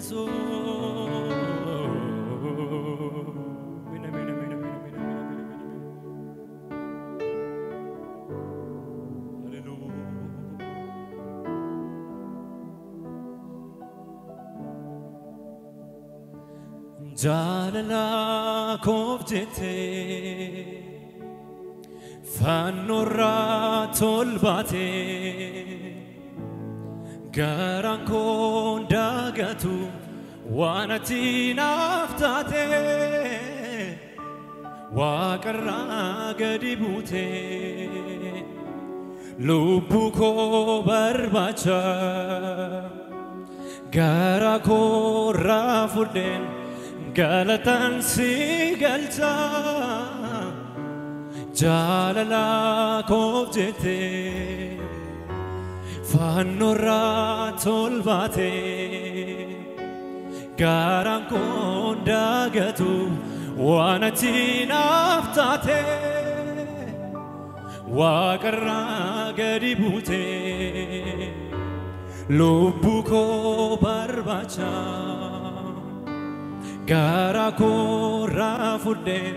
Yesus. Jalala kofjete fanora tolbate garanko dagatu wanati naftate waqarra gadibute lubuko barbacha garako rafuden galatan sigalcha jalala kofjete fanora tolbate garanko dagatu wanati naftate waqarra gadibute lubuko barbacha garako rafuden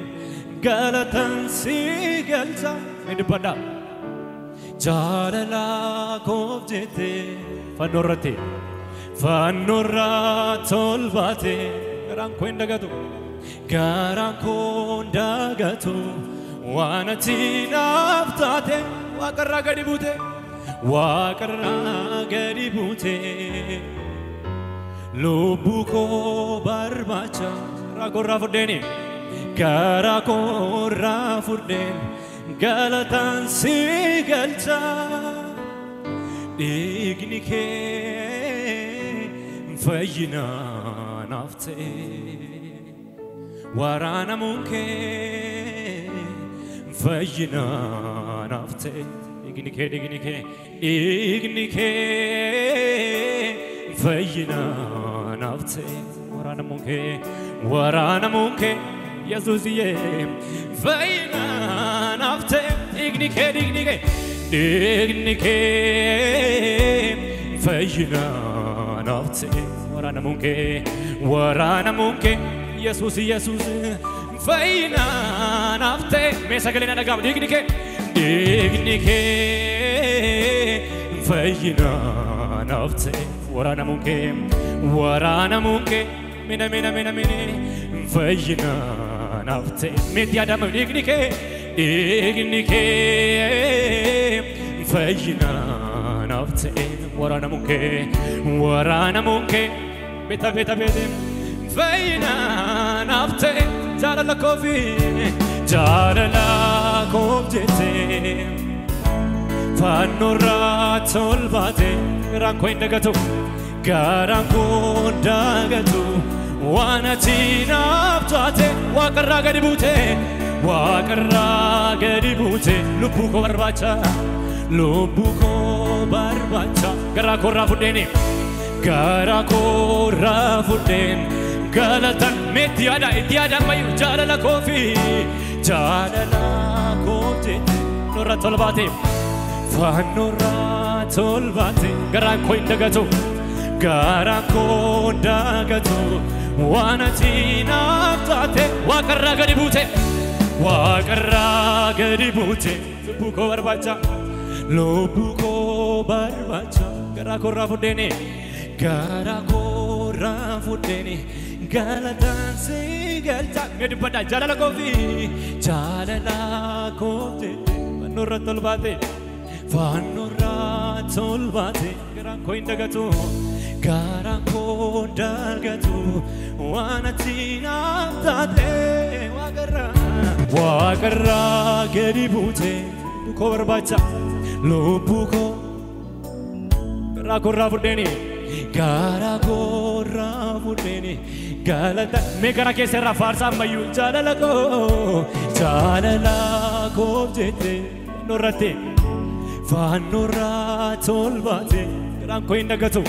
galatan sigalcha edpada jalala kofjete fanora tolbate garanko dagatu wanati naftate waqarra gadibute lubuko barbacha ragorra fudeni garako rafuden galatan sigalcha dignike fayina nafte warana munke fayina nafte dignike fayina nafte warana munke Yesusiye fayina nafte dignike fayina nafte warana munke Jesus fayina nafte mesagalena nagam dignike fayina nafte warana munke mina fayina nafte media dam dignike fayina nafte warana munke beta fayina nafte jalala kofjete fanora tolbate ranko indagatu garanko dagatu wanati naftate waqarra gadibute lubuko barbacha garako rafuden galatan metiada mayu jalala kofjete nora tolbate fanora tolbate garanko indagatu garako dagatu wanati naftate waqarra gadibute lubuko barbacha garako rafudeni galatan sigalcha edpada jalala kofjete fanora tolbate garanko indagatu garako dagatu wanati naftate waqarra gadibute lubuko barbacha lubuko garako rafudeni galata megara kesera farsa mayu jalala kofjete norate fanora tolbate garanko indagatu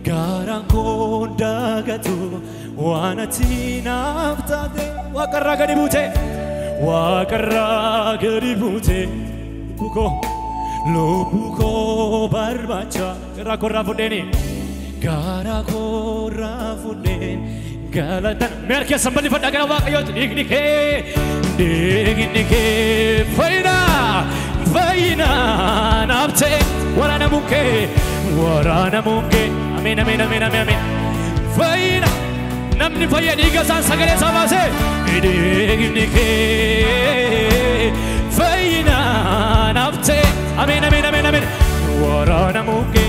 garanko dagatu wanati naftate waqarra gadibute lubuko barbacha garako rafudeni gara korra fude galatan merke sambali fada kana waaqayyo dignike fayna nabte warana munke amen amen amen amen fayna namni fayadi gasan sagale samase dignike fayna nabte amen amen amen amen warana munke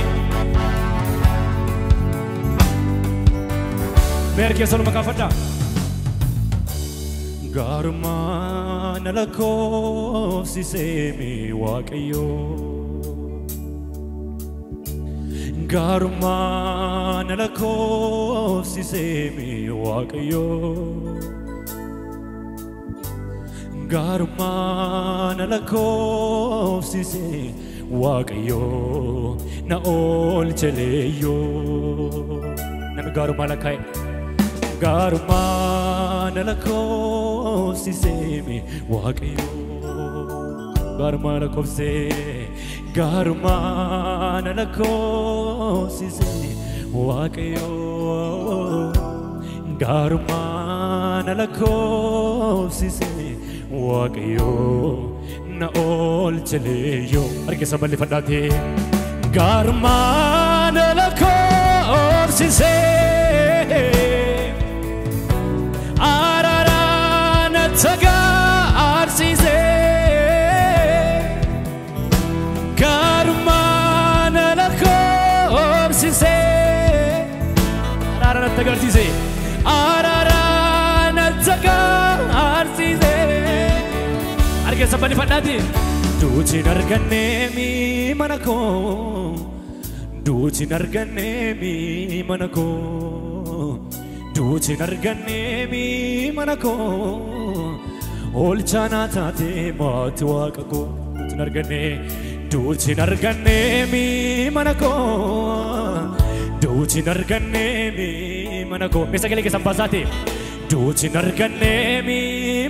merke solo makafada garma nalako sisemi waaqayyo garma nalako sisemi waaqayyo garma nalako sisemi waaqayyo na ol cheleyo nam garma lakai garma nalako sisemi waaqayyo garma nalako se garma nalako sisemi waaqayyo garma nalako sisemi waaqayyo na ol cheleyo arke sabali fadate garma nalako sisemi Saga arsize karmana la korsize arara tagarsize arara saga arsize arke sabani fadati duchi narganne mi manako duchi narganne mi manako duchi narganne mi manako olchana tate matwaqako duchi narganne mi manako duchi narganne mi manako mesagale ke sambasate duchi narganne mi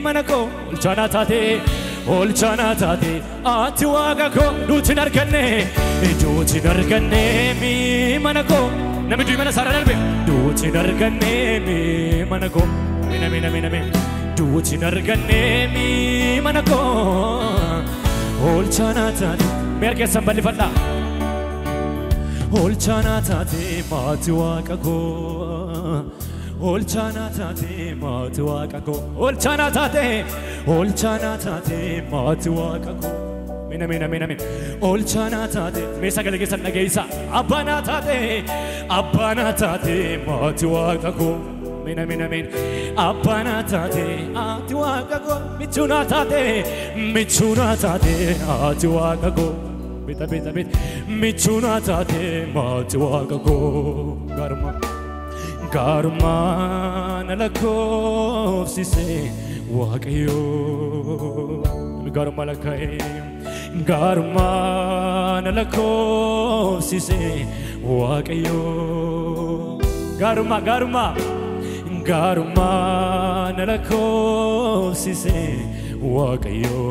manako olchana tate atwaqako duchi narganne mi manako namidu mana sara dalbe duchi narganne mi manako amen amen amen duchi narganne mi manako olchana tate merke sambali fadda olchana tate matwaqako olchana tate matwaqako olchana tate matwaqako amen amen amen olchana tate mesagale ke sanna geisa abana tate matwaqako amen amen amen abana tate atwaqako michuna tate atwaqako beta michuna tate matwaqako garma nalako sise waaqayyo garma lakai garma nalako sise waaqayyo garma nalako sise waaqayyo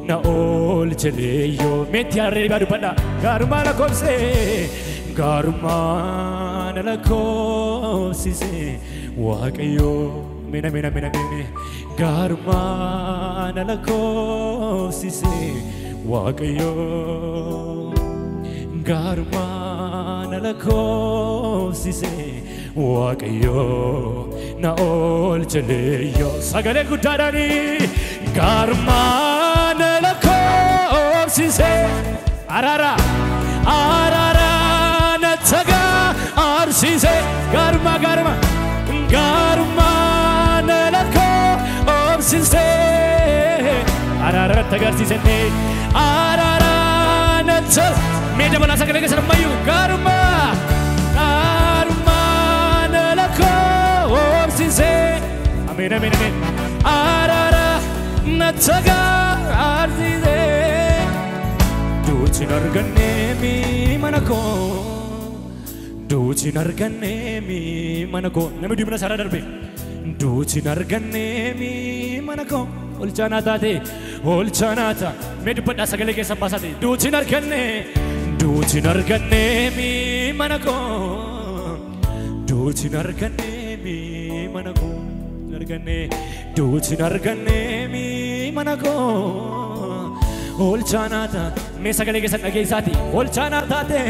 na ol cheleyo meti arre badu pada garma nalako se garma nalako sise waaqayyo mena garma nalako sise waaqayyo garma nalako sise waaqayyo na ol cheleyo sagale gudadani garma nalako sise arara nataga arsise garma nalako sise arara tagarsi sente arara nat meda bala sagale ke sarmayu garma nalako sise amen amen amen arara nataga arsise duchi narganne mi manako duchi narganne mi manako namidu mana sara darbe duchi narganne mi manako olchana tate medu pada sagale ke sambasate duchi narganne mi manako duuti arganne mi manako arganne duuti arganne mi manako olchanata me sagale ke sanage saati olchanata te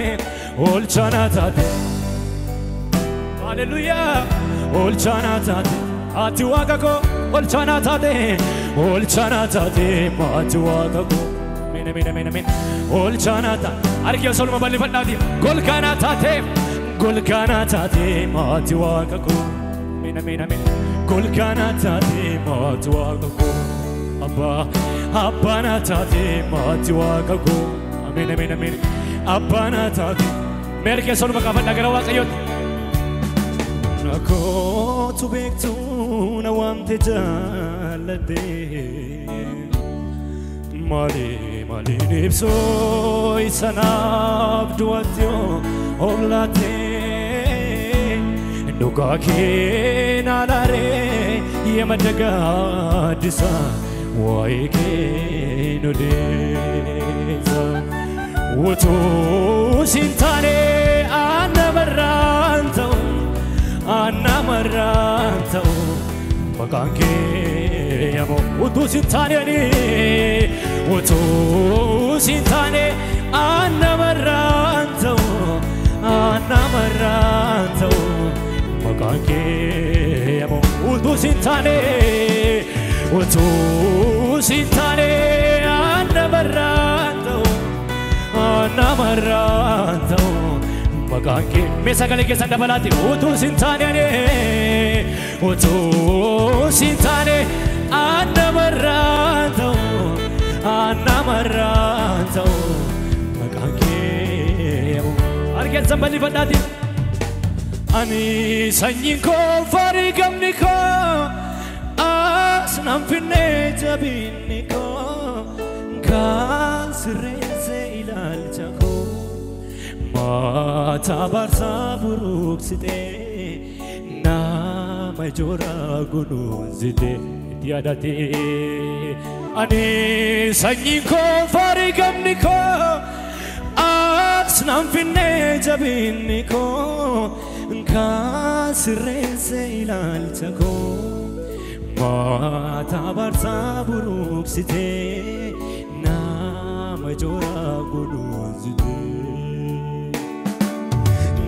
hallelujah olchanata ati wakako olchanata te mati wakako Amen. Olchanata arkiya solma balli fadati golkanata te mati wakako Amen. Golkanata te mati wakako Abba nata te mati wakako Amen. Abba nata te merkiya solma kafadha gara waaqayyooti Nako tu bektu na wante jalade Mali nipso isanab duatyo oblate Nuka ke nalare yemadaga disa wai ke nudeza Wutu sintane anamarantau Makanke yamo Wutu sintane anamarantau Makanke yamo Wutu sintane anamarantau Makanke me sagale ke sanda balati Wutu sintane anamarantau Makanke arke zambali fadati ani sanyin ko farigamni ko asnam finne jabinni ko kasreze ilalchako mata barsa buruksite na majora gunuzite diadate ani sanyin ko farigamni ko asnam finne jabinni ko kasreze ilalchako mata barsa buruksite na majora gunuzite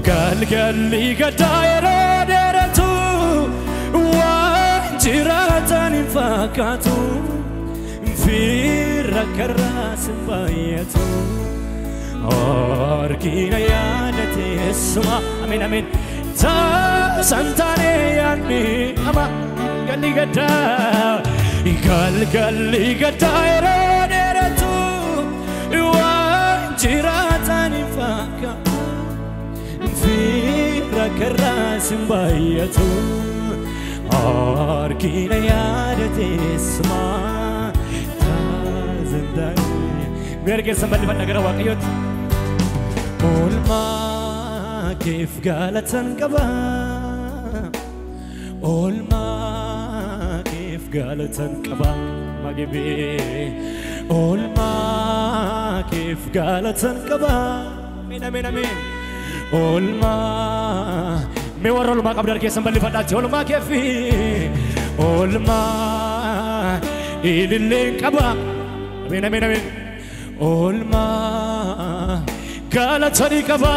galgali gadayro deratu wanjiratan fakatu firra karas bayatu arkina yadate suma amen ta santane yani ama galgali gadayro deratu wanjiratan fakatu Firra karas bayatu arkina yadate sma tazandai merke sambali fadagara waqiyot olma kif galatan qaba olma kif galatan qaba magibe olma kif galatan qaba amen Olma me warra olma qabdar ke sambali fadati olma kefi olma ilillen qaba amen olma galatani qaba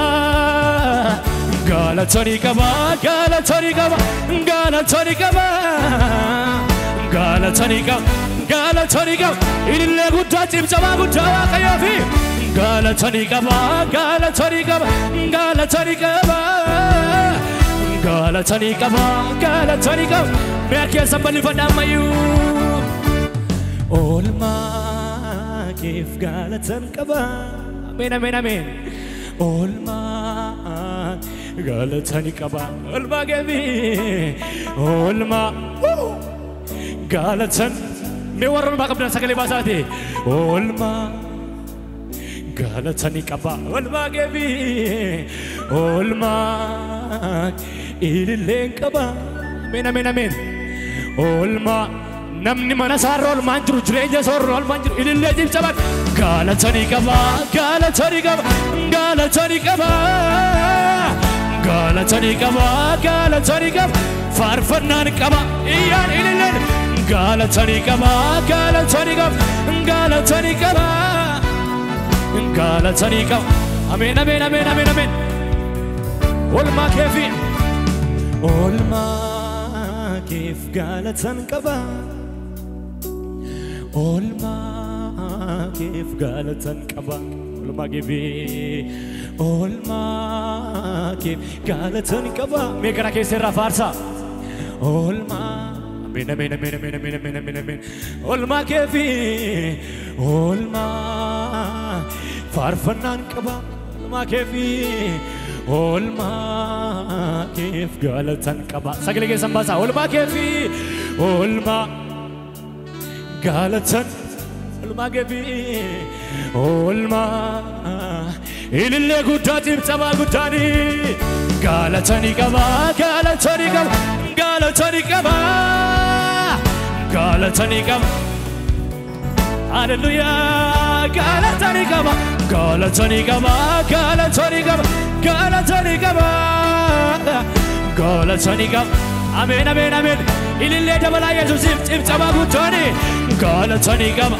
ilillen gudda cimcama gudda waaqayyofi galatani qaba merke sambali fadamayu olma kif galatan qaba amen olma galatani qaba olma gebi olma galatan me warra maqabdan sagale basati olma galatani qaba olma gebi olma ilillen qaba amen olma namni mana sarro olma jiru jireenya sorro olma jiru ilillee jibcaban galatani qaba galatani qaba galatani qaba faarfannaan qaba iyyaan ililleen galatani qaba galatani qaba galatani qaba galatani qaba amen amen amen amen amen olma kefi olma kef galatan qaba olma kef galatan qaba olma kefi olma kef galatan qaba megara keesserra faarsa olma amen amen amen amen amen amen amen amen olma kefi olma faarfannaan qaba olma kefi olma kef galatan qaba sagale keessan baasa olma kefi olma galatan olma kefi olma ilille guddatiif caba guddani galatani qaba galatani qaba galatani qaba galatani qaba hallelujah galatani qaba galatani qaba galatani qaba galatani qaba galatani qaba amen amen amen ilille dabala yesuusif caba guddani galatani qaba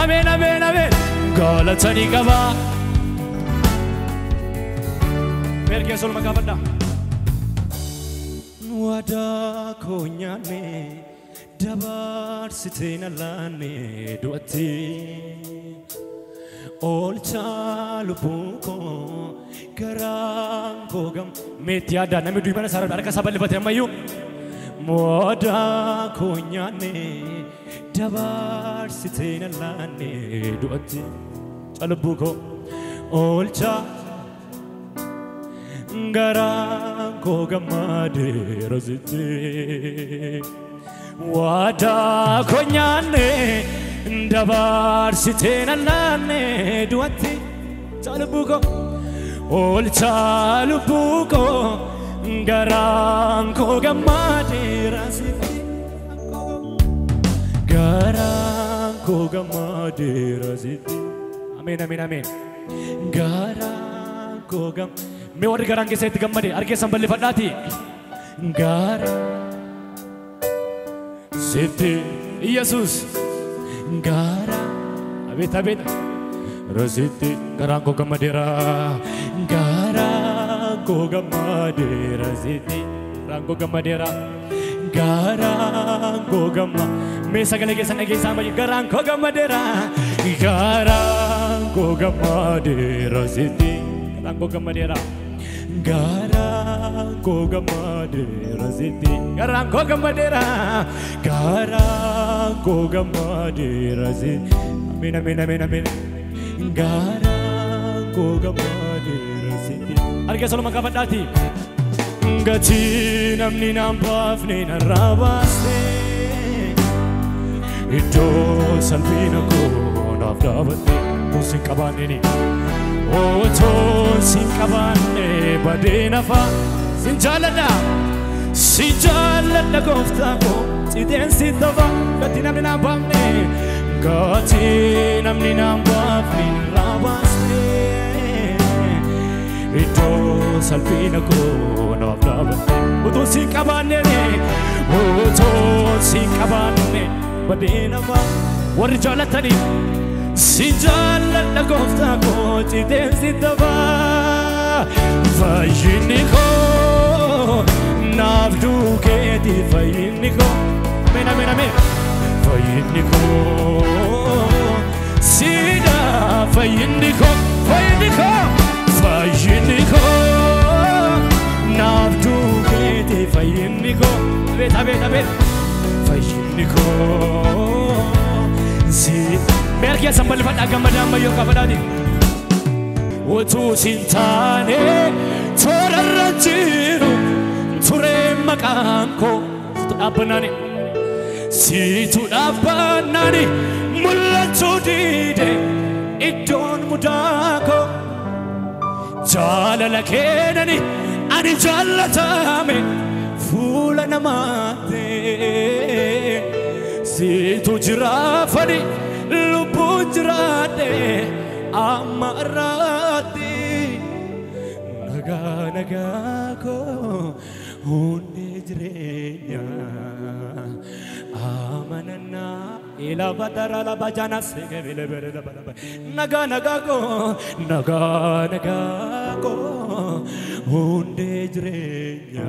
amen amen amen galatani qaba perché sul magafada wada konyane dabar sitena lane duati olcha lupuko garango gam metiada nami duimana sara arka sabalibate mayu wada konyane dabar sitena lane duati chalubuko olcha garango gamade rozite wada konyane dabar sitena lane duati chalubuko olcha lubuko garango gamade rozite garango gamade rozite amen amen amen garango gam me warri garaan keessatti gammade argeessan bal'ifadhaati gara sitti Yesus gara abet abet rositti garaan koo gammadeera garaan koo gammadeera sitti garaan koo gammadeera garaan koo gamma me sagalee keessan dhageessaa malee garaan koo gammadeera garaan koo gammadeera sitti garaan koo gammadeera garaan koo gammadeera sitti garaan koo gammadeera garaan koo gammadeera sitti amen amen amen amen garaan koo gammadeera sitti argeessa luma qabadhaati gati namni naan baafne narraa baaste iddoo salphina koo naaf dhaabatte muuziin qabaanneni otoon sin qabaanne badee nafa sin jaalladha gooftaa koo citeen sin tafa gati namni naan baafne gati namni naan baafne narraa baaste iddoo salphina koo naaf dhaabatte utuu sin qabaanne badee nafa warri jaalatanii sin jaalladha gooftaa koo citeen sin tafa fayyinni koo naaf duukeeti fayyinni koo amen amen amen fayyinni koo sida fayyinni koo fayyinni koo fayyinni koo naaf duukeeti fayyinni koo abet abet abet fayyinni koo sida merkia sambal fadha gamada mayo kabadadi otu sintane torarrajiru ture makanko abbanani situ abbanani mullachu dide idon mudako jalala kenani ani jalatame fula namate situ jirafani lubujrade amarati nagaa koo hundi jireenya amanannaa ila badara la bajana segele bere la bala nagaa koo hundi jireenya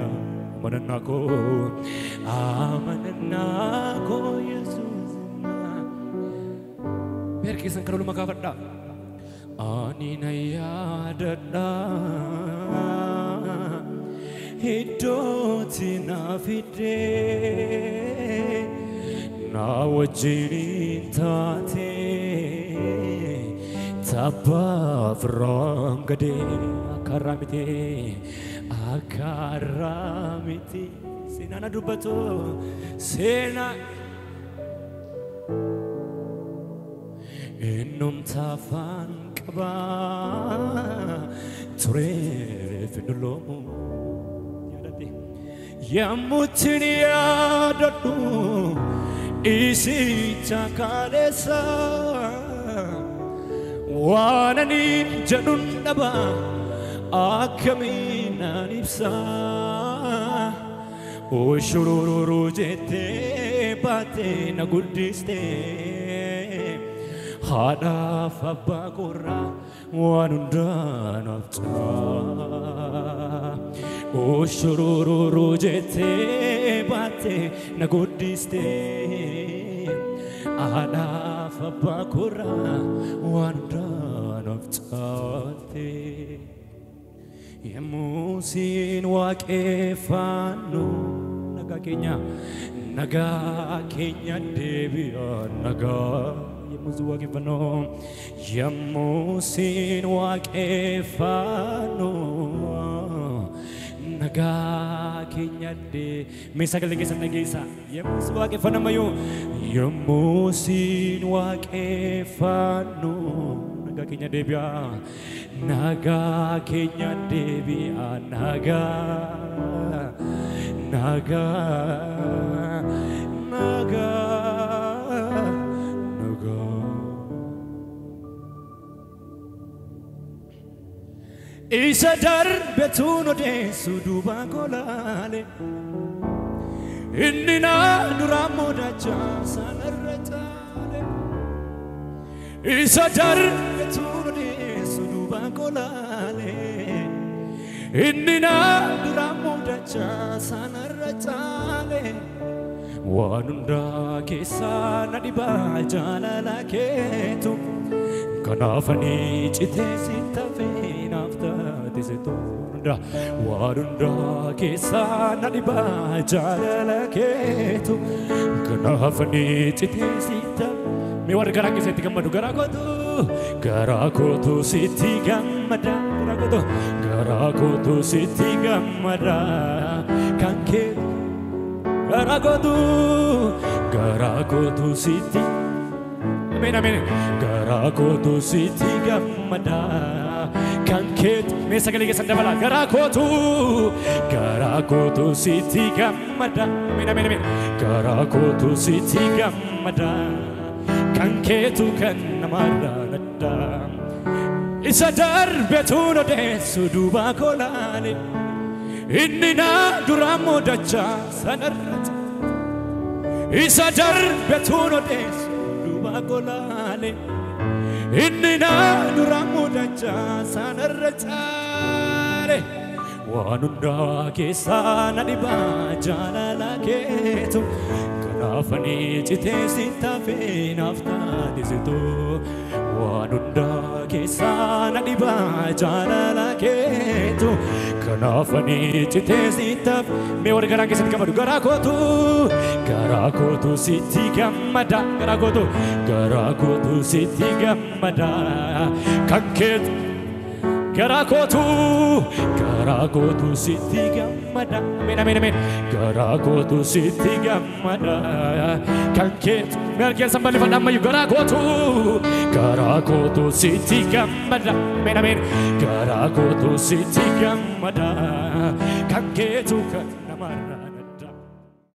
amanannaa koo Yesuus perché sankara lu makafadda ani na yaadadha iddootti na fidde na wajjin taate tabbaaf rangade akaramite seenaan dubbatu seenaa innumta afaan qaba ture fiduloomu yaadadhe yammuutin yaadadhu isicha kaleessa waan ani jedhun dhaba akkamiin nan ibsa oshururu jettee baatee na guddiste haadhaaf abbaa korraa waan hundaanaaf caa oshururu jettee baatee na guddiste haadhaaf abbaa korraa waan hundaanaaf caalte yemuusin waaqeffannu nagaa keenya deebi'a nagaa yemuusin waaqeffannu yemuusin waaqeffannu nagaa keenya deebi'a sagalee keessan dhageessa yemuusin waaqeffanamayyuu yemuusin waaqeffannu nagaa keenya deebi'a nagaa keenya deebi'a nagaa isa darbetuun odeessu duuba kolaale inni na duraan moodachaa sanarra taale isa darbetuun odeessu duuba kolaale inni na duraan moodachaa sanarra taale waan hundaa keessaa na dhibaa jaalala keetu kanaafanii citee sitta feenaaf taate se tunda waan hundaa keessaa na dhibaa jaalala keetu kanaafanii citee sitta mee warra garaa keessatti gammadu garaa kootu sitti gammada garaa kootu sitti gammada kan kee garaa kootu sitti amen garaa kootu sitti gammada kan kee mee sagalee keessan dabala garaa kootu sitti gammada amen garaa kootu sitti gammada kan keetu kan namarra nadda isa darbetuun odeessu duuba kolaale inni na duraan moodachaa sanarra isa darbetuun odeessu duuba kolaale inni na duraan moodachaa sanarra taale waan hundaa keessaa na dhibaa jaalala keetu kanaafanii citee sitta feenaaf taate situ waan hundaa keessaa na dhibaa jaalala keetu kanaafanii citee sitta mee warra garaa keessatti gammadu garaa kootu sitti gammada garaa kootu sitti gammada kan keetu garaa kootu sitti gammada amen garaa kootu sitti gammada kan keetu mee keessan bal'ifadha ammayyuu garaa kootu sitti gammada amen garaa kootu sitti gammada kan keetu kan